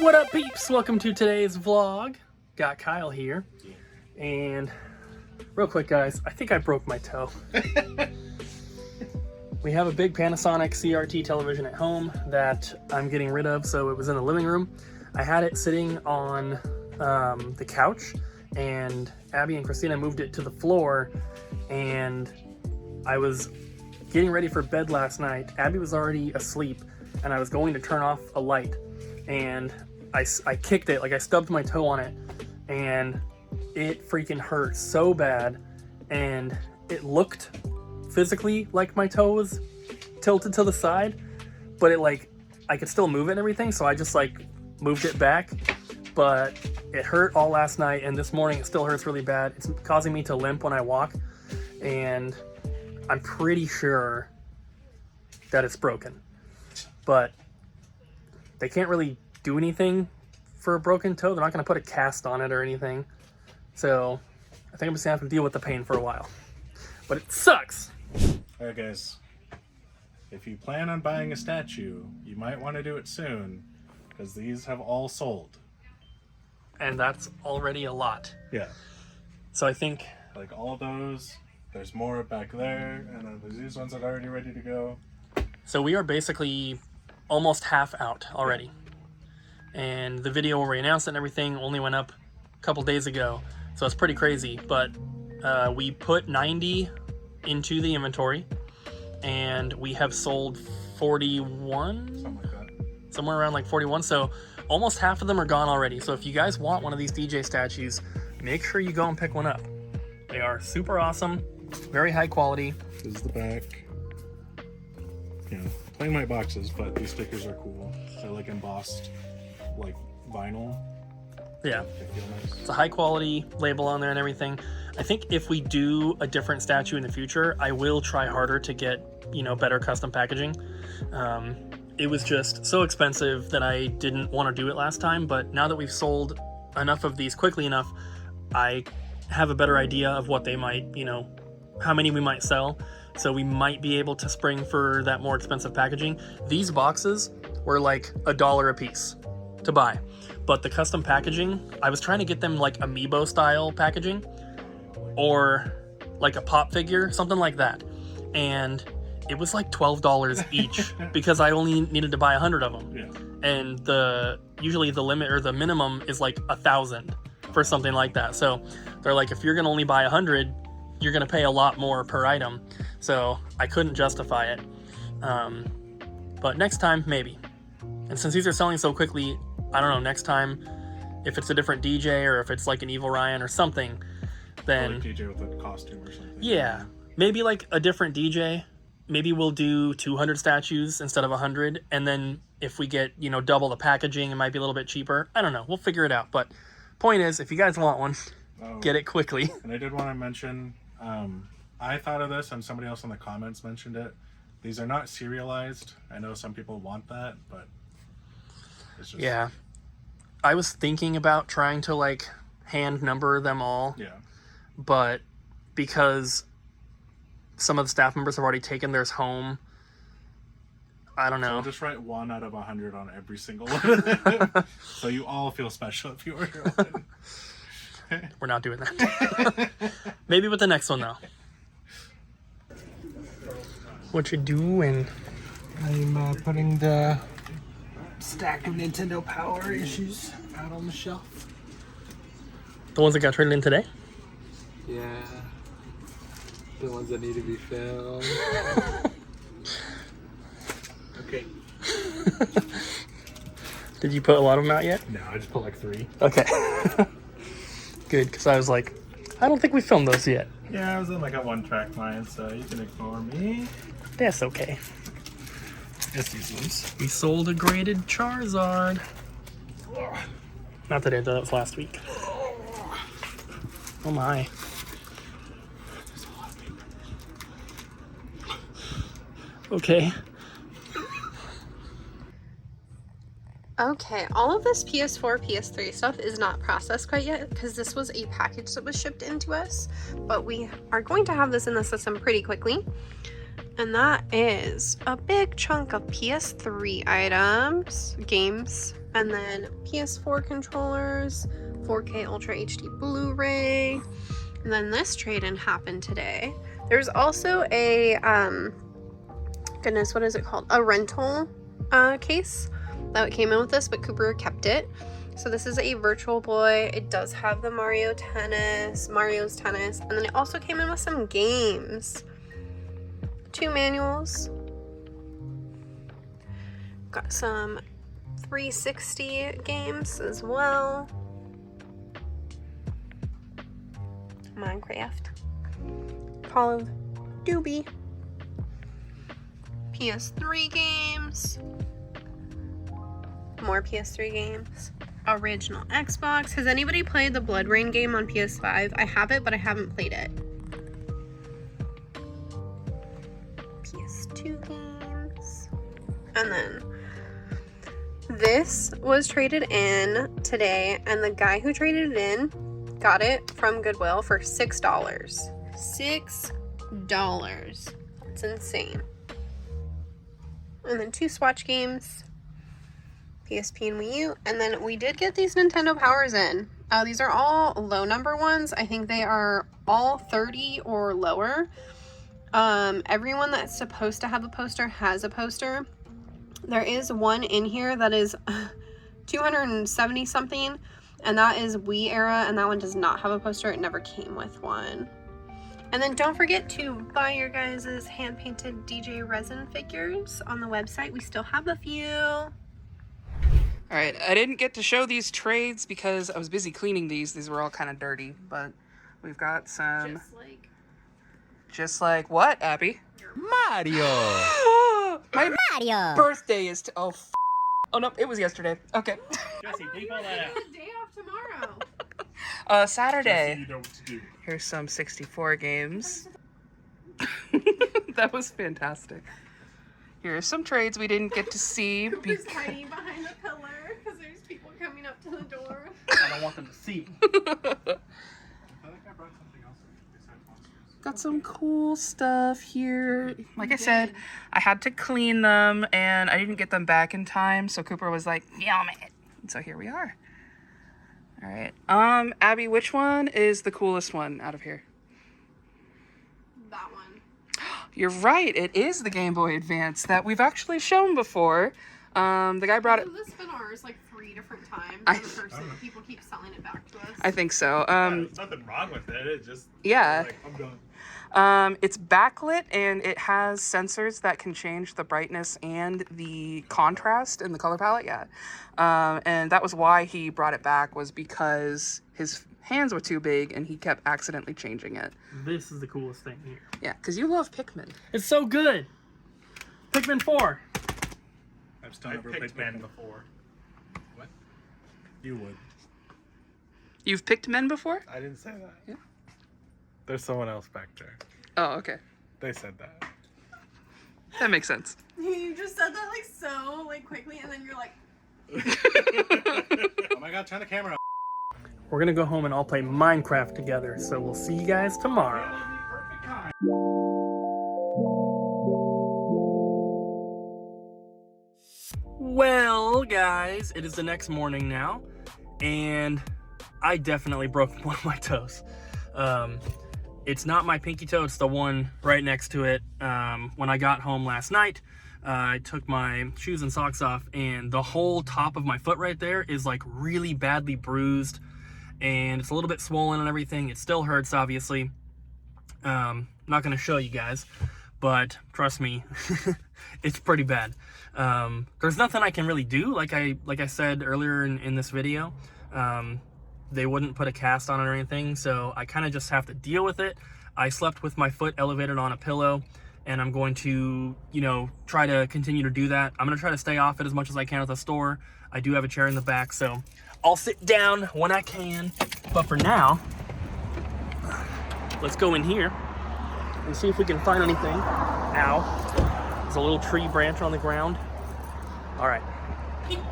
What up, peeps? Welcome to today's vlog. Got Kyle here. And real quick, guys, I think I broke my toe. We have a big Panasonic CRT television at home that I'm getting rid of, so it was in the living room. I had it sitting on the couch, and Abby and Christina moved it to the floor, and I was getting ready for bed last night. Abby was already asleep, and I was going to turn off a light, and I kicked it, like I stubbed my toe on it, and it freaking hurt so bad, and it looked physically like my toe was tilted to the side, but it like, I could still move it and everything, so I just like moved it back, but it hurt all last night, and this morning it still hurts really bad. It's causing me to limp when I walk, and I'm pretty sure that it's broken, but they can't really do anything for a broken toe. They're not going to put a cast on it or anything, so I think I'm just going to have to deal with the pain for a while, but it sucks. Alright guys, if you plan on buying a statue, you might want to do it soon, because these have all sold. And that's already a lot. Yeah. So I think, like all of those, there's more back there, and then there's these ones that are already ready to go. so we are basically almost half out already. And the video where we announced it and everything only went up a couple days ago, so it's pretty crazy. But we put 90 into the inventory, and we have sold 41? Something like that. Somewhere around like 41, so almost half of them are gone already. So if you guys want one of these DJ statues, make sure you go and pick one up. They are super awesome, very high quality. This is the back. Yeah, plain white boxes, but these stickers are cool. They're like embossed, like vinyl. Yeah, They feel nice. it's a high quality label on there and everything. I think if we do a different statue in the future, I will try harder to get, you know, better custom packaging. It was just so expensive that I didn't want to do it last time, but now that we've sold enough of these quickly enough, I have a better idea of what they might, you know, how many we might sell. So we might be able to spring for that more expensive packaging. These boxes were like $1 a piece to buy, but the custom packaging, I was trying to get them like amiibo style packaging or like a pop figure, something like that. And it was like $12 each because I only needed to buy 100 of them. Yeah. And usually the limit or the minimum is like 1,000 for something like that. So they're like, if you're gonna only buy 100, you're gonna pay a lot more per item. So I couldn't justify it. But next time, maybe. And since these are selling so quickly, I don't know, next time, if it's a different DJ or if it's like an Evil Ryan or something, then... Or like DJ with a costume or something. Yeah, maybe like a different DJ. Maybe we'll do 200 statues instead of 100, and then if we get, you know, double the packaging, it might be a little bit cheaper. I don't know. We'll figure it out. But point is, if you guys want one, get it quickly. And I did want to mention, I thought of this, and somebody else in the comments mentioned it. These are not serialized. I know some people want that, but it's just... Yeah. I was thinking about trying to, like, hand number them all. Yeah. But because some of the staff members have already taken theirs home, I don't know. So I'll just write 1 out of 100 on every single one. So you all feel special if you order one. We're not doing that. Maybe with the next one, though. What you doing? I'm putting the stack of Nintendo Power issues out on the shelf. The ones that got traded in today? Yeah. The ones that need to be filled. Okay. Did you put a lot of them out yet? No, I just put like 3. Okay. Good, because I was like, I don't think we filmed those yet. Yeah, I was in like a 1-track mind, so you can ignore me. That's okay. Just these ones. We sold a graded Charizard. Not today, that was last week. Oh my. Okay. Okay, all of this PS4, PS3 stuff is not processed quite yet because this was a package that was shipped into us, but we are going to have this in the system pretty quickly. And that is a big chunk of PS3 items, games, and then PS4 controllers, 4K Ultra HD Blu-ray, and then this trade-in happened today. There's also a, goodness, what is it called? A rental case that came in with this, but Cooper kept it. So this is a Virtual Boy. It does have the Mario's Tennis, and then it also came in with some games. 2 manuals. Got some 360 games as well. Minecraft. Call of Duty. PS3 games. More PS3 games. Original Xbox. Has anybody played the Blood Rain game on PS5? I have it, but I haven't played it. PS2 games. And then this was traded in today, and the guy who traded it in got it from Goodwill for $6. $6. It's insane. And then 2 Swatch games, PSP and Wii U, and then we did get these Nintendo Powers in. These are all low number ones. I think they are all 30 or lower. Everyone that's supposed to have a poster has a poster. There is one in here that is 270 something, and that is Wii era, and that one does not have a poster. It never came with one. And then don't forget to buy your guys' hand-painted DJ resin figures on the website. We still have a few. All right, I didn't get to show these trades because I was busy cleaning these. These were all kind of dirty, but we've got some... Just like what, Abby? Mario! My Mario! birthday is... Oh, no, it was yesterday. Okay. Jesse, leave all that out. Day off tomorrow. Saturday. You know what to do. Here's some 64 games. That was fantastic. Here's some trades we didn't get to see. Cooper's hiding behind the pillar because there's people coming up to the door. I don't want them to see. I feel like I brought something else besides monsters. Got some cool stuff here. Like I said, I had to clean them and I didn't get them back in time, so Cooper was like, "Yum it." And so here we are. All right. Abby, which one is the coolest one out of here? That one. You're right. It is the Game Boy Advance that we've actually shown before. The guy brought it. The Spinars like 3 different times. I- In person. People keep selling it back to us. I think so. There's nothing wrong with it. It just Yeah. like, I'm done. It's backlit and it has sensors that can change the brightness and the contrast in the color palette. Yeah. And that was why he brought it back, was because his hands were too big and he kept accidentally changing it. This is the coolest thing here. Yeah, because you love Pikmin. It's so good. Pikmin 4. I've still never picked men before. What? You would. You've picked men before? I didn't say that. Yeah. There's someone else back there. Oh, okay. They said that. That makes sense. You just said that like so like quickly, and then you're like. Oh my god, turn the camera on. We're gonna go home and all play Minecraft together, so we'll see you guys tomorrow. Well, guys, it is the next morning now, and I definitely broke one of my toes. It's not my pinky toe, it's the one right next to it. When I got home last night, I took my shoes and socks off, and the whole top of my foot right there is like really badly bruised, and it's a little bit swollen and everything. It still hurts, obviously. I'm not gonna show you guys, but trust me, it's pretty bad. There's nothing I can really do, like I said earlier in this video. They wouldn't put a cast on it or anything, so I kind of just have to deal with it. I slept with my foot elevated on a pillow, and I'm going to, you know, try to continue to do that. I'm going to try to stay off it as much as I can at the store. I do have a chair in the back, so I'll sit down when I can. But for now, let's go in here and see if we can find anything. Ow. There's a little tree branch on the ground. All right,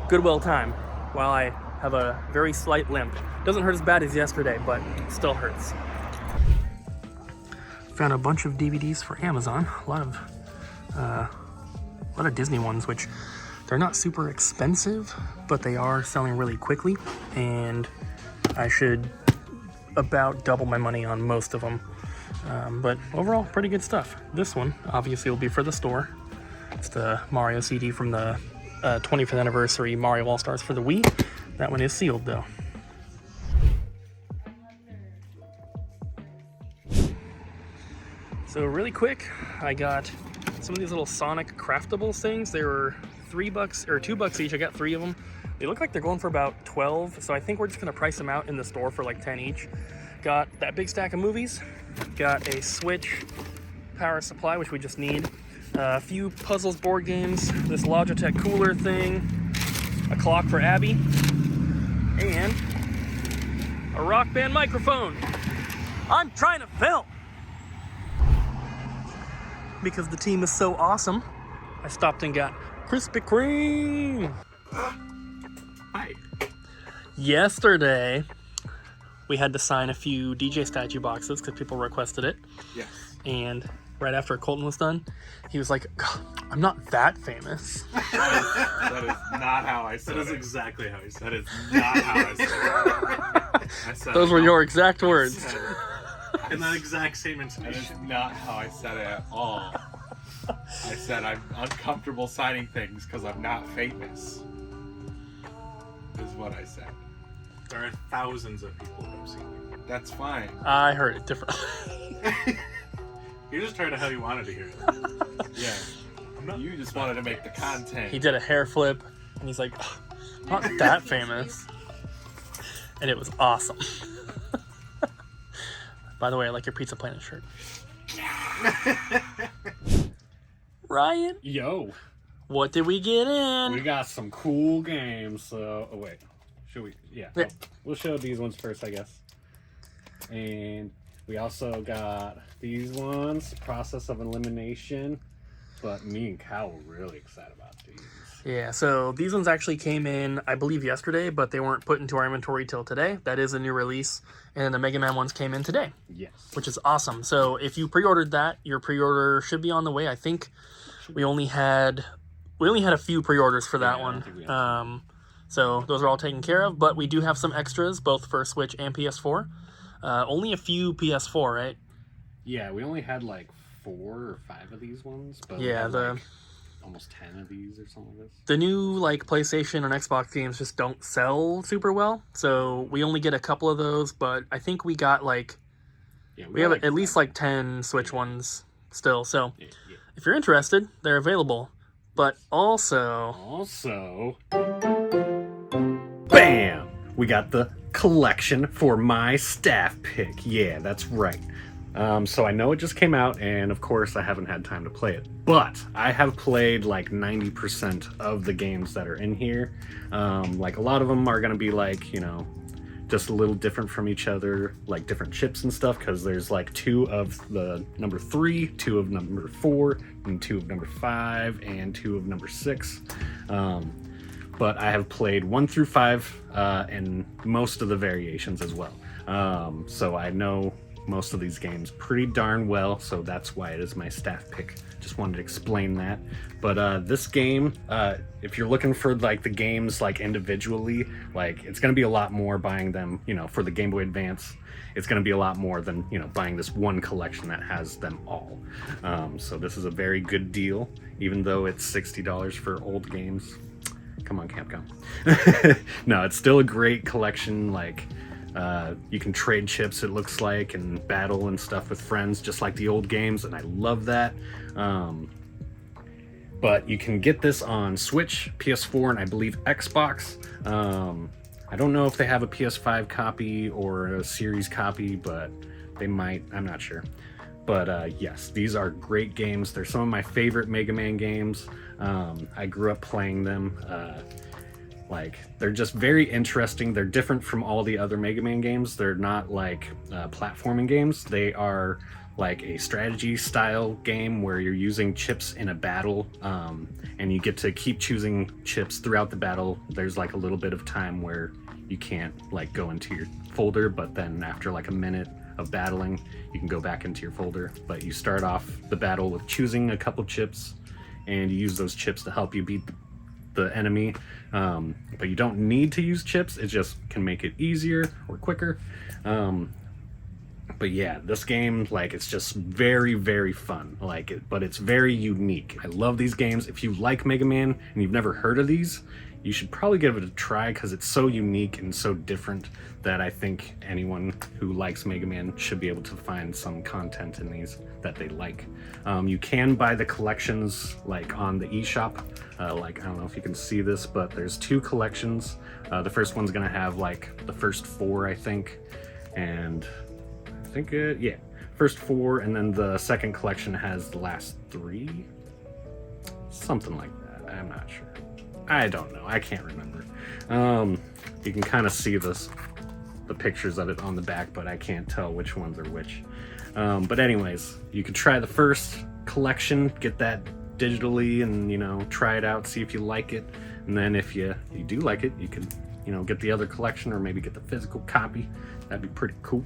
Goodwill time while I have a very slight limp. Doesn't hurt as bad as yesterday, but still hurts. Found a bunch of DVDs for Amazon. A lot of A lot of Disney ones, which they're not super expensive, but they are selling really quickly, and I should about double my money on most of them. But overall, pretty good stuff. This one obviously will be for the store. It's the Mario CD from the 25th anniversary Mario All-Stars for the Wii. That one is sealed though. So really quick, I got some of these little Sonic Craftables things. They were $3 or $2 each. I got 3 of them. They look like they're going for about 12, so I think we're just gonna price them out in the store for like 10 each. Got that big stack of movies. Got a Switch power supply, which we just need. A few puzzles, board games, this Logitech cooler thing, a clock for Abbey, and a Rock Band microphone. I'm trying to film! Because the team is so awesome, I stopped and got Krispy Kreme! Hi. Yesterday, we had to sign a few DJ statue boxes because people requested it. Yes. And right after Colton was done, he was like, I'm not that famous. That is not how I said it. That is exactly how he said That is not how I said it. I said Those were your exact words. in that exact same That is intonation. not how I said it at all. I said I'm uncomfortable signing things because I'm not famous. Is what I said. There are thousands of people who have seen you. That's fine. I heard it differently. You just heard how you wanted to hear it. Yeah. I'm not. You just wanted to make the content. He did a hair flip, and he's like, not that famous. And it was awesome. By the way, I like your Pizza Planet shirt. Ryan, Yo, what did we get we in? got some cool games. So, oh wait, should we? Yeah, Yeah. we'll show these ones first, I guess. And we also got these ones, Process of Elimination. But me and Kyle were really excited about these. Yeah, so these ones actually came in, I believe, yesterday, but they weren't put into our inventory till today. That is a new release. And the Mega Man ones came in today, Yes. which is awesome. So if you pre-ordered that, your pre-order should be on the way. I think we only had a few pre-orders for that Yeah, I don't think we one. had So those are all taken care of, but we do have some extras, both for Switch and PS4. Only a few PS4, right? Yeah, we only had like 4 or 5 of these ones, but we Yeah, had, the like, almost 10 of these or something like this. the new like PlayStation and Xbox games just don't sell super well, so we only get a couple of those. But I think we got like Yeah, we have got, at least like 10 Switch ones still. So Yeah. if you're interested, they're available. But also, Also, bam! We got the collection for my staff pick. Yeah, that's right. So I know it just came out, and of course I haven't had time to play it, but I have played like 90% of the games that are in here. Like a lot of them are going to be like, you know, just a little different from each other, like different chips and stuff, because there's like 2 of the number 3, 2 of number 4, and 2 of number 5, and 2 of number 6. But I have played 1 through 5 and most of the variations as well. So I know most of these games pretty darn well, so that's why it is my staff pick. Just wanted to explain that. But this game, if you're looking for like the games like individually, like it's going to be a lot more buying them, you know, for the Game Boy Advance. It's going to be a lot more than, you know, buying this one collection that has them all. So this is a very good deal, even though it's $60 for old games. Come on, Capcom. No, it's still a great collection. Like, you can trade chips, it looks like, and battle and stuff with friends, just like the old games, and I love that. But you can get this on Switch, PS4, and I believe Xbox. I don't know if they have a PS5 copy or a series copy, but they might, I'm not sure. But yes, these are great games. They're some of my favorite Mega Man games. I grew up playing them. Like, they're just very interesting. They're different from all the other Mega Man games. They're not like platforming games. They are like a strategy style game where you're using chips in a battle, and you get to keep choosing chips throughout the battle. There's like a little bit of time where you can't like go into your folder, but then after like a minute of battling, you can go back into your folder. But you start off the battle with choosing a couple chips, and you use those chips to help you beat the enemy. But you don't need to use chips, it just can make it easier or quicker. But yeah, this game, like, it's just very, very fun, like it, but it's very unique. I love these games. If you like Mega Man and you've never heard of these, you should probably give it a try, because it's so unique and so different that I think anyone who likes Mega Man should be able to find some content in these that they like. You can buy the collections like on the eShop. Like, I don't know if you can see this, but there's 2 collections. The first one's gonna have like the first 4, I think, and I think yeah, first 4, and then the second collection has the last 3, something like that. I'm not sure. I don't know. I can't remember. You can kind of see the pictures of it on the back, but I can't tell which ones are which. But anyways, you could try the first collection, get that digitally, and you know, try it out, see if you like it, and then if you do like it, you can, you know, get the other collection or maybe get the physical copy. That'd be pretty cool.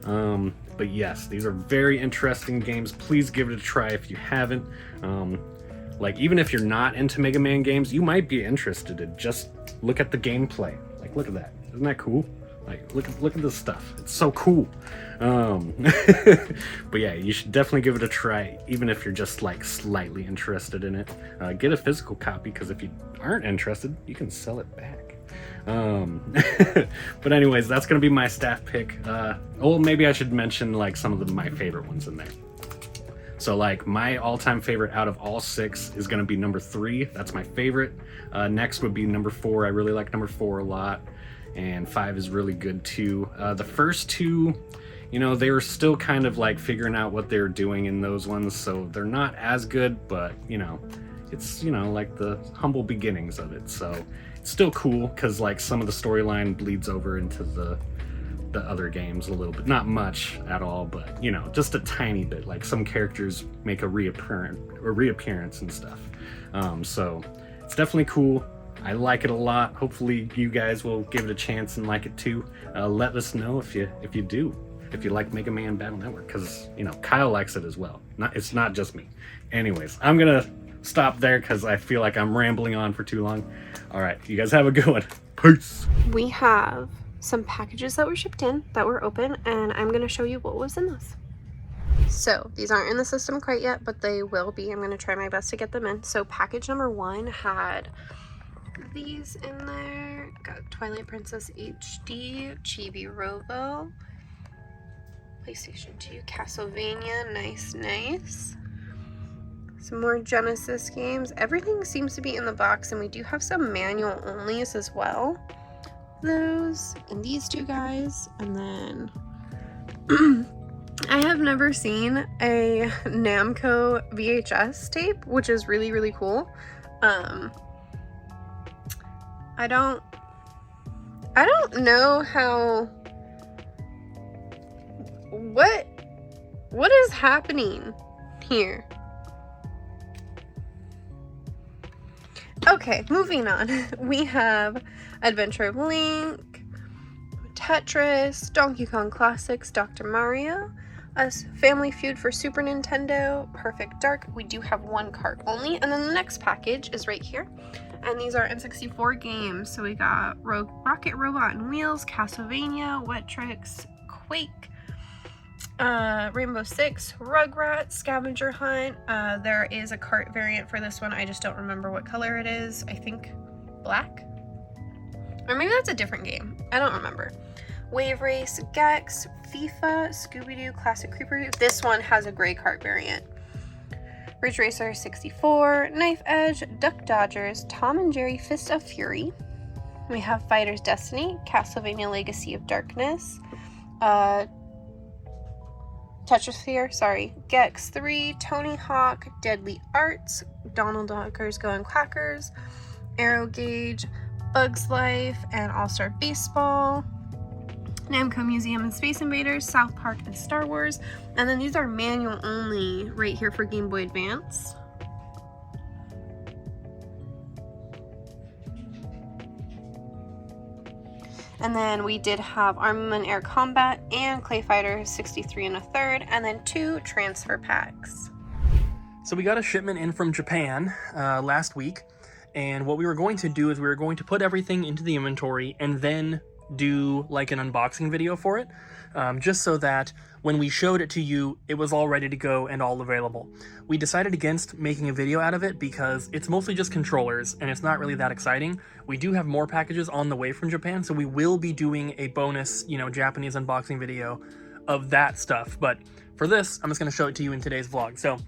But yes, these are very interesting games. Please give it a try if you haven't. Like, even if you're not into Mega Man games, you might be interested in just look at the gameplay. Like, look at that. Isn't that cool? Like, look at this stuff. It's so cool. But yeah, you should definitely give it a try, even if you're just like slightly interested in it. Get a physical copy, because if you aren't interested, you can sell it back. But anyways, that's gonna be my staff pick. Oh, maybe I should mention like some of my favorite ones in there. So like, my all-time favorite out of all 6 is gonna be number 3. That's my favorite. Next would be number 4. I really like number 4 a lot, and 5 is really good too. The first 2, you know, they were still kind of like figuring out what they're doing in those ones, so they're not as good, but you know, it's, you know, like the humble beginnings of it. So it's still cool, because like some of the storyline bleeds over into the other games a little bit. Not much at all, but you know, just a tiny bit. Like, some characters make a reappearance and stuff. So it's definitely cool. I like it a lot. Hopefully you guys will give it a chance and like it too. Let us know if you do, if you like Mega Man Battle Network, because you know, Kyle likes it as well. It's not just me. Anyways, I'm gonna stop there because I feel like I'm rambling on for too long. All right, you guys have a good one. Peace. We have some packages that were shipped in that were open, and I'm going to show you what was in those. So these aren't in the system quite yet, but they will be. I'm going to try my best to get them in. So package number 1 had these in there. Got Twilight Princess HD, Chibi Robo, PlayStation 2, Castlevania, nice. Some more Genesis games. Everything seems to be in the box, and we do have some manual onlys as well. Those and these 2 guys, and then I have never seen a Namco VHS tape, which is really cool. I don't know how, what is happening here. Okay, moving on. We have Adventure of Link, Tetris, Donkey Kong Classics, Dr. Mario, a Family Feud for Super Nintendo, Perfect Dark. We do have 1 cart only, and then the next package is right here, and these are N64 games. So we got Rocket Robot and Wheels, Castlevania, Wet Tricks, Quake, Rainbow Six, Rugrats, Scavenger Hunt. There is a cart variant for this one. I just don't remember what color it is. I think black, or maybe that's a different game. I don't remember. Wave Race, Gex, FIFA, Scooby-Doo, Classic Creeper. This one has a gray cart variant. Ridge Racer 64, Knife Edge, Duck Dodgers, Tom and Jerry Fist of Fury. We have Fighter's Destiny, Castlevania Legacy of Darkness, Tetrasphere, sorry, Gex 3, Tony Hawk, Deadly Arts, Donald Duckers Going Quackers, Arrow Gauge, Bugs Life, and All-Star Baseball, Namco Museum and Space Invaders, South Park, and Star Wars. And then these are manual only right here for Game Boy Advance. And then we did have Armament Air Combat and Clay Fighter 63 1/3, and then 2 transfer packs. So we got a shipment in from Japan last week, and what we were going to do is we were going to put everything into the inventory and then do like an unboxing video for it, just so that when we showed it to you, it was all ready to go and all available. We decided against making a video out of it because it's mostly just controllers and it's not really that exciting. We do have more packages on the way from Japan, so we will be doing a bonus, Japanese unboxing video of that stuff. But for this, I'm just going to show it to you in today's vlog. So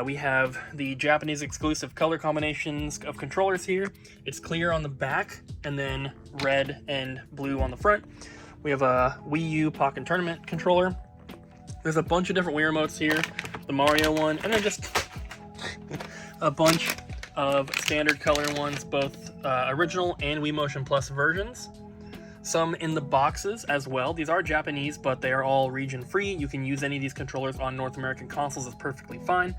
we have the Japanese exclusive color combinations of controllers here. It's clear on the back and then red and blue on the front. We have a Wii U Pocket Tournament controller. There's a bunch of different Wii remotes here. The Mario one, and then just a bunch of standard color ones, both original and Wii Motion Plus versions. Some in the boxes as well. These are Japanese, but they are all region free. You can use any of these controllers on North American consoles. It's perfectly fine.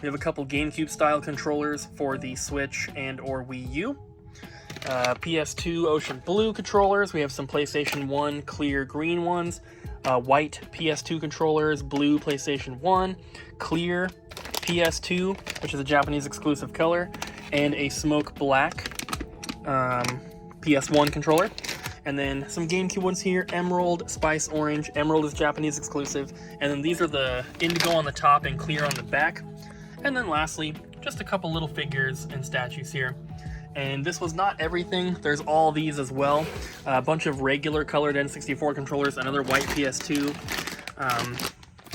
We have a couple GameCube style controllers for the Switch and or Wii U. PS2 Ocean Blue controllers. We have some PlayStation 1 clear green ones. White PS2 controllers, blue PlayStation 1, clear PS2, which is a Japanese exclusive color, and a smoke black PS1 controller. And then some GameCube ones here, Emerald, Spice Orange. Emerald is Japanese exclusive. And then these are the indigo on the top and clear on the back. And then lastly, just a couple little figures and statues here. And this was not everything. There's all these as well. A bunch of regular colored N64 controllers, another white PS2.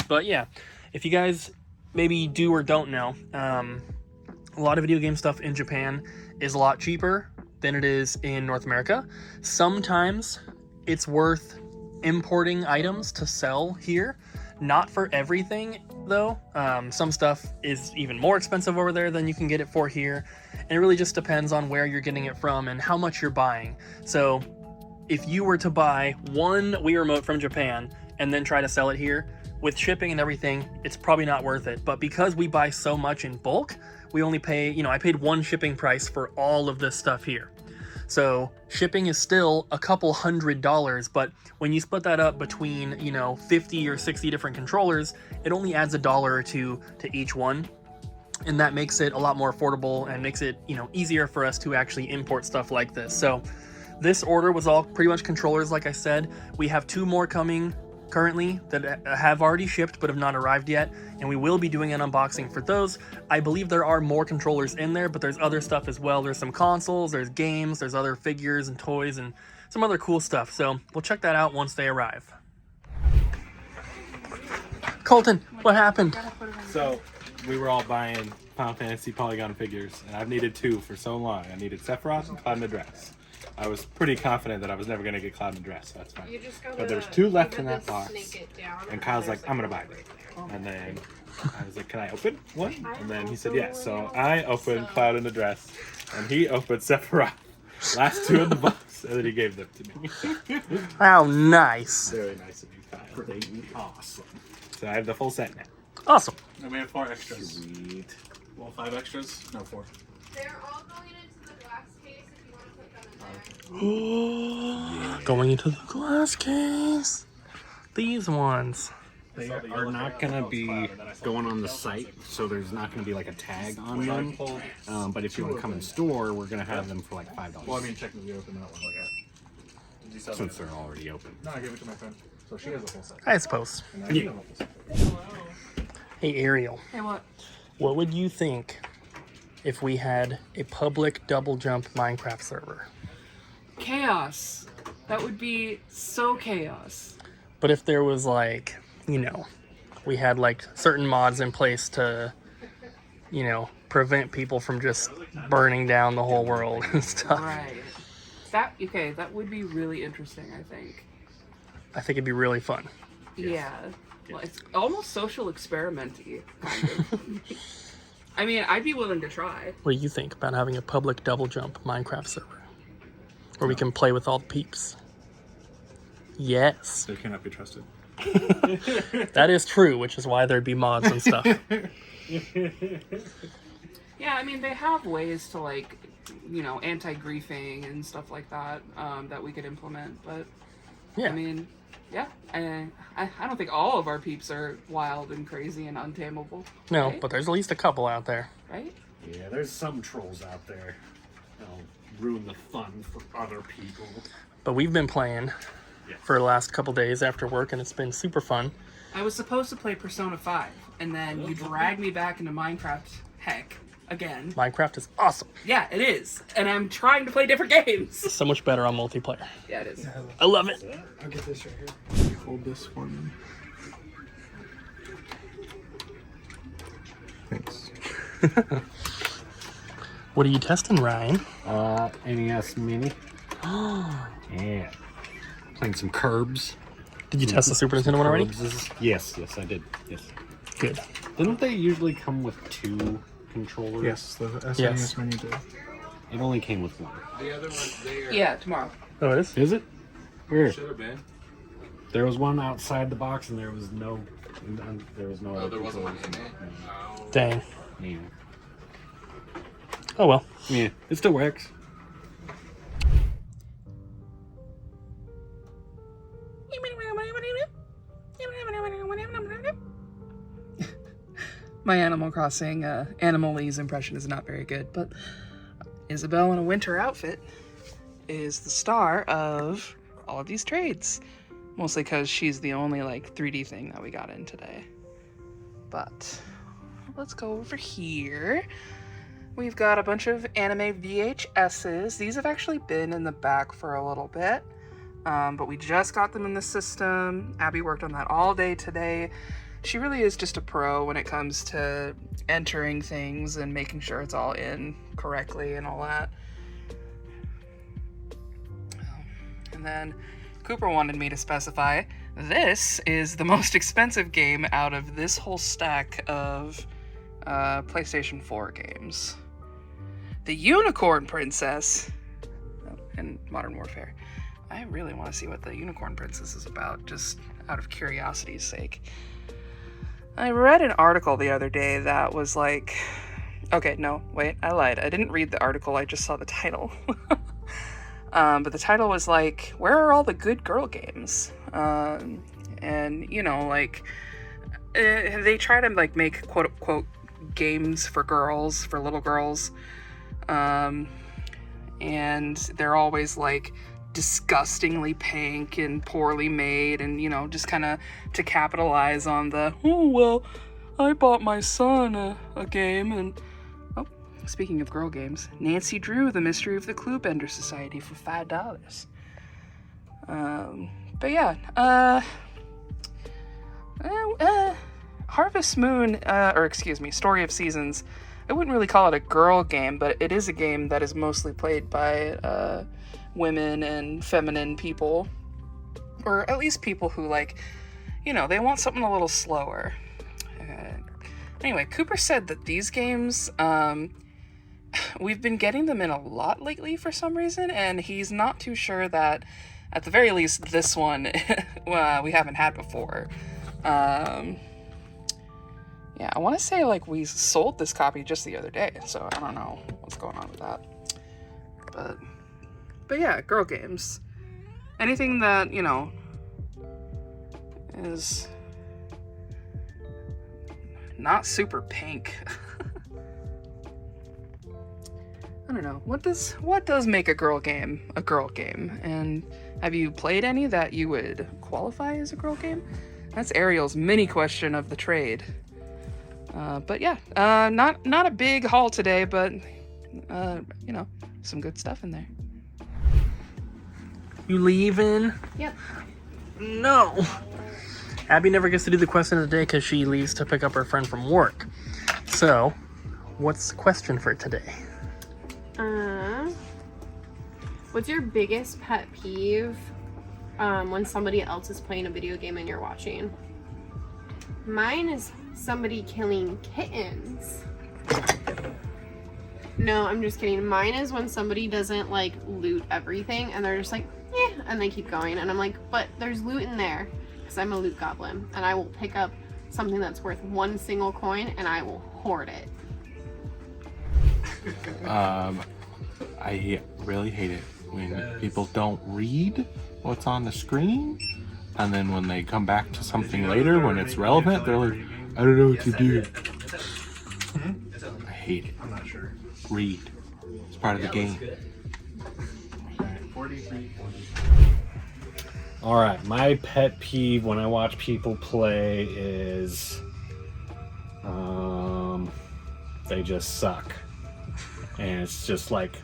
But yeah, if you guys maybe do or don't know, a lot of video game stuff in Japan is a lot cheaper than it is in North America. Sometimes it's worth importing items to sell here. Not for everything though. Some stuff is even more expensive over there than you can get it for here. And it really just depends on where you're getting it from and how much you're buying. So if you were to buy one Wii remote from Japan and then try to sell it here, with shipping and everything, it's probably not worth it. But because we buy so much in bulk, we only pay, I paid one shipping price for all of this stuff here. So shipping is still a couple $100, but when you split that up between, 50 or 60 different controllers, it only adds $1 or $2 to each one. And that makes it a lot more affordable and makes it, easier for us to actually import stuff like this. So this order was all pretty much controllers, like I said. We have 2 more coming currently that have already shipped but have not arrived yet, and we will be doing an unboxing for those. I believe there are more controllers in there, but there's other stuff as well. There's some consoles, there's games, there's other figures and toys and some other cool stuff. So we'll check that out once they arrive. Colton, what happened? So we were all buying Final Fantasy Polygon figures, and I've needed 2 for so long. I needed Sephiroth and Cloud and the Dress. I was pretty confident that I was never going to get Cloud and the Dress, so that's fine. But there's 2 left in that box, and Kyle's like, I'm going to buy it. And then I was like, can I open one? And then he said yes. So I opened Cloud and the Dress, and he opened Sephiroth. Last 2 in the box, and then he gave them to me. How nice. Very nice of you, Kyle. Awesome. So I have the full set now. Awesome. And we have 4 extras. Sweet. Well, 5 extras? No, 4. They're all going into the glass case if you want to put them in there. Going into the glass case. These ones. They are not going to be going on the site, so there's not going to be like a tag on them. But if you want to come in store, we're going to have them for like $5. Well, I mean, technically open that one. Did you sell Since they're already open. No, I gave it to my friend. So she has a full set. I suppose. And I have a full set. Hey Ariel, Hey, what? what would you think if we had a public double jump Minecraft server? Chaos. That would be so chaos. But if there was like, we had like certain mods in place to, prevent people from just burning down the whole world and stuff. Right. That would be really interesting, I think. I think it'd be really fun. Yeah. Well, it's almost social experiment-y, kind of. I mean, I'd be willing to try. What do you think about having a public double jump Minecraft server? Where we can play with all the peeps? Yes. They cannot be trusted. That is true, which is why there'd be mods and stuff. Yeah, I mean, they have ways to, like, anti-griefing and stuff like that, that we could implement, but Yeah. I mean, yeah. I don't think all of our peeps are wild and crazy and untamable. No, right? but there's at least a couple out there. Right? Yeah, there's some trolls out there. They'll ruin the fun for other people. But we've been playing Yes. for the last couple days after work, and it's been super fun. I was supposed to play Persona 5, and then you dragged me back into Minecraft heck again. Minecraft is awesome. Yeah, it is. And I'm trying to play different games. So much better on multiplayer. Yeah, it is. I love it. I'll get this right here. Hold this one. Thanks. What are you testing, Ryan? NES Mini. Yeah. Playing some Kirbs. Did you test the Super Nintendo one already? Yes, I did. Yes. Good. Didn't they usually come with 2 controllers? Yes, the SNES Yes. Mini did. It only came with 1. The other one's there. Yeah, tomorrow. Oh, it is? Is it? Where? Should have been. There was one outside the box, and there was no. Oh, other there wasn't one controllers. in it. Oh. Dang. Yeah. Oh, well. Yeah, it still works. My Animal Crossing Animalese impression is not very good, but Isabelle in a winter outfit is the star of all of these trades. Mostly because she's the only like 3D thing that we got in today. But let's go over here. We've got a bunch of anime VHSs. These have actually been in the back for a little bit, but we just got them in the system. Abby worked on that all day today. She really is just a pro when it comes to entering things and making sure it's all in correctly and all that. And then Cooper wanted me to specify, this is the most expensive game out of this whole stack of PlayStation 4 games. The Unicorn Princess in Modern Warfare. I really want to see what the Unicorn Princess is about, just out of curiosity's sake. I read an article the other day that was like... Okay, no, wait, I lied. I didn't read the article, I just saw the title. But the title was like, where are all the good girl games? And, you know, like, they try to, like, make quote-unquote games for girls, for little girls. And they're always, like, disgustingly pink and poorly made and, you know, just kind of to capitalize on the, oh, well, I bought my son a game and... Oh, speaking of girl games, Nancy Drew, The Mystery of the Cluebender Society for $5. But yeah, Harvest Moon, or excuse me, Story of Seasons, I wouldn't really call it a girl game, but it is a game that is mostly played by women and feminine people, or at least people who, like, you know, they want something a little slower. Anyway, Cooper said that these games, we've been getting them in a lot lately for some reason, and he's not too sure that, at the very least, this one we haven't had before. Yeah, I want to say, like, we sold this copy just the other day, so I don't know what's going on with that. But yeah, girl games. Anything that, you know, is not super pink. I don't know. What does make a girl game a girl game? And have you played any that you would qualify as a girl game? That's Ariel's mini question of the trade. But yeah, not a big haul today, but you know, some good stuff in there. You leaving? Yep. No. Abby never gets to do the question of the day because she leaves to pick up her friend from work. So, what's the question for today? What's your biggest pet peeve when somebody else is playing a video game and you're watching? Mine is somebody killing kittens. No, I'm just kidding. Mine is when somebody doesn't, like, loot everything and they're just like, eh, and they keep going. And I'm like, but there's loot in there. Because I'm a loot goblin. And I will pick up something that's worth one single coin and I will hoard it. I really hate it when people don't read what's on the screen, and then when they come back to something later, when it's relevant, they're like, I don't know what to do. I hate it. Read. It's part of the game. All right, my pet peeve when I watch people play is they just suck. And it's just like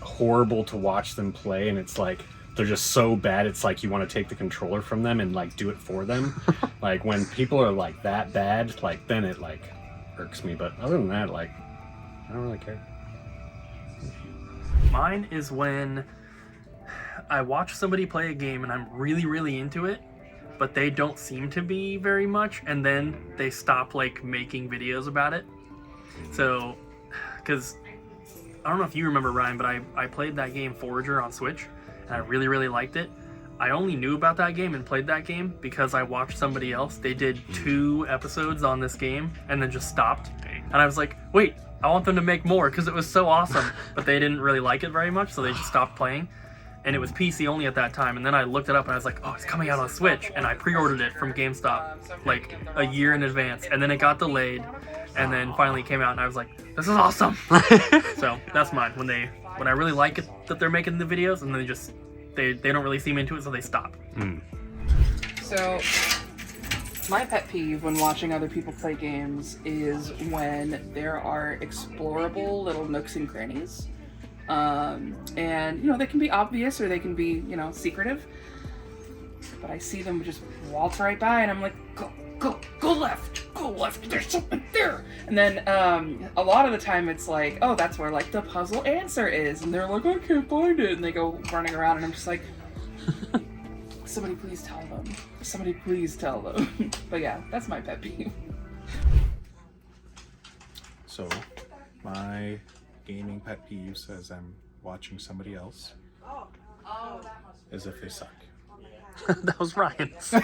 horrible to watch them play, and it's like they're just so bad it's like you want to take the controller from them and like do it for them. Like when people are like that bad, like then it like irks me, but other than that, like I don't really care. Mine is when I watch somebody play a game and I'm really, really into it, but they don't seem to be very much, and then they stop like making videos about it. So, because I don't know if you remember, Ryan, but I played that game Forager on Switch, and I really, really liked it. I only knew about that game and played that game because I watched somebody else. They did 2 episodes on this game and then just stopped. And I was like, wait, I want them to make more because it was so awesome. But they didn't really like it very much, so they just stopped playing. And it was PC only at that time. And then I looked it up and I was like, oh, it's coming out on Switch. And I pre-ordered it from GameStop like a year in advance. And then it got delayed. And then finally came out and I was like, this is awesome. So that's mine. When I really like it that they're making the videos and they don't really seem into it, so they stop. So my pet peeve when watching other people play games is when there are explorable little nooks and crannies. And, you know, they can be obvious or they can be, you know, secretive. But I see them just waltz right by and I'm like, go left, there's something there. And then a lot of the time it's like, oh, that's where like the puzzle answer is. And they're like, I can't find it. And they go running around and I'm just like, somebody please tell them. Somebody please tell them. But yeah, that's my pet peeve. So, my gaming pet peeve says I'm watching somebody else as if they suck. That was Ryan's.